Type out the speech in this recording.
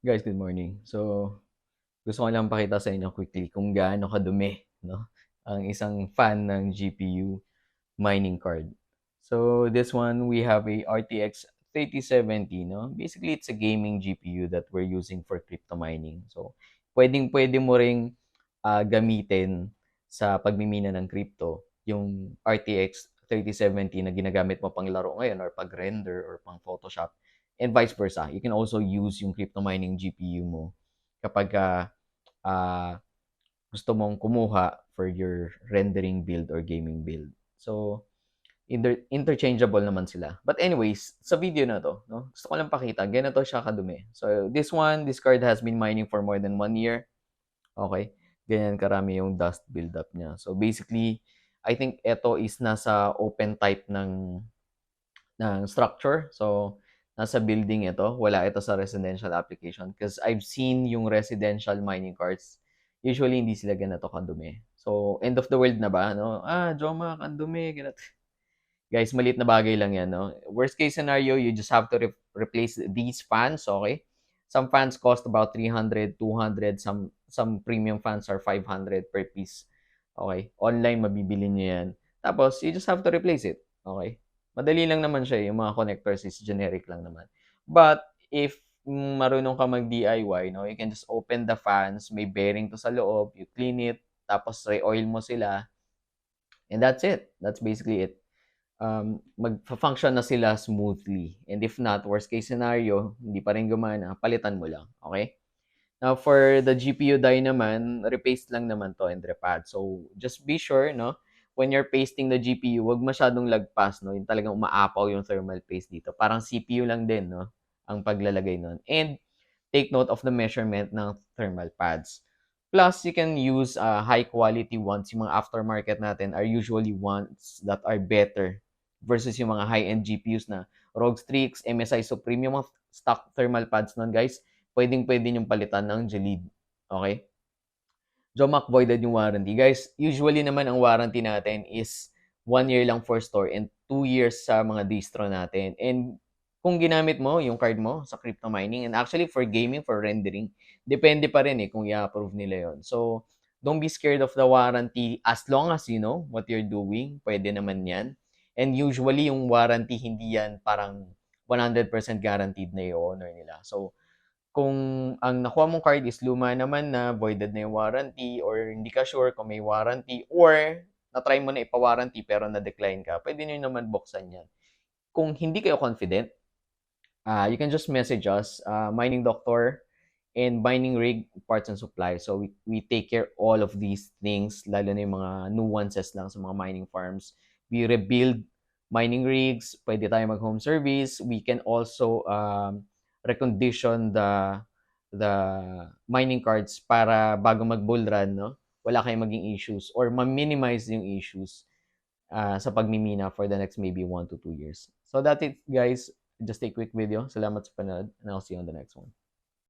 Guys, good morning. So, gusto ko lang pakita sa inyo quickly kung gaano kadumi, no? Ang isang fan ng GPU mining card. So, this one, we have a RTX 3070, no? Basically, it's a gaming GPU that we're using for crypto mining. So, pwedeng-pwede mo ring gamitin sa pagmimina ng crypto yung RTX 3070 na ginagamit mo pang laro ngayon or pag-render or pang Photoshop and vice versa. You can also use yung crypto mining GPU mo kapag uh, gusto mong kumuha for your rendering build or gaming build. So, interchangeable naman sila. But anyways, sa video na to, no, gusto ko lang pakita, ganito siya kadumi. So, this card has been mining for more than 1 year. Okay? Ganyan karami yung dust buildup niya. So, basically, I think ito is nasa open type ng structure. So, nasa building ito. Wala ito sa residential application. Because I've seen yung residential mining cards. Usually, hindi sila ganito kadumi. So, end of the world na ba? No? Joma, ang dumi. Ganito. Guys, maliit na bagay lang yan. No? Worst case scenario, you just have to replace these fans. Okay? Some fans cost about 300, 200. Some premium fans are 500 per piece. Okay? Online, mabibili nyo yan. Tapos, you just have to replace it. Okay? Madali lang naman siya. Yung mga connectors is generic lang naman. But, if marunong ka mag-DIY, no, you can just open the fans, may bearing to sa loob, you clean it, tapos re-oil mo sila, and that's it. That's basically it. Magfa-function na sila smoothly. And if not, worst case scenario, hindi pa rin gumana, palitan mo lang. Okay? Now, for the GPU die naman, repaste lang naman to and repad. So, just be sure, no, when you're pasting the GPU, wag masyadong lagpas, no, yung talagang umaapaw yung thermal paste dito. Parang CPU lang din, no, ang paglalagay nun. And, take note of the measurement ng thermal pads. Plus, you can use high quality ones. Yung mga aftermarket natin are usually ones that are better versus yung mga high-end GPUs na ROG Strix, MSI Supreme, yung mga stock thermal pads nun, guys, pwedeng-pwede yung palitan ng Jalid. Okay? Jomac voided yung warranty. Guys, usually naman ang warranty natin is 1 year lang for store and 2 years sa mga distro natin. And kung ginamit mo yung card mo sa crypto mining and actually for gaming, for rendering, depende pa rin kung i-approve nila yon. So, don't be scared of the warranty as long as you know what you're doing. Pwede naman yan. And usually, yung warranty, hindi yan parang 100% guaranteed na i-honor nila. So, kung ang nakuha mong card is luma naman na, voided na yung warranty, or hindi ka sure kung may warranty, or na-try mo na ipa-warranty pero na-decline ka, pwede nyo naman buksan yan. Kung hindi kayo confident, you can just message us, Mining Doctor and Mining Rig Parts and Supply. So we take care all of these things, lalo na yung mga nuances lang sa mga mining farms. We rebuild mining rigs, pwede tayo mag-home service. We can also recondition the mining cards para bago mag-bull run, no? Wala kayong maging issues or ma-minimize yung issues sa pagmimina for the next maybe 1 to 2 years. So that's it, guys. Just a quick video. Salamat sa panood and I'll see you on the next one.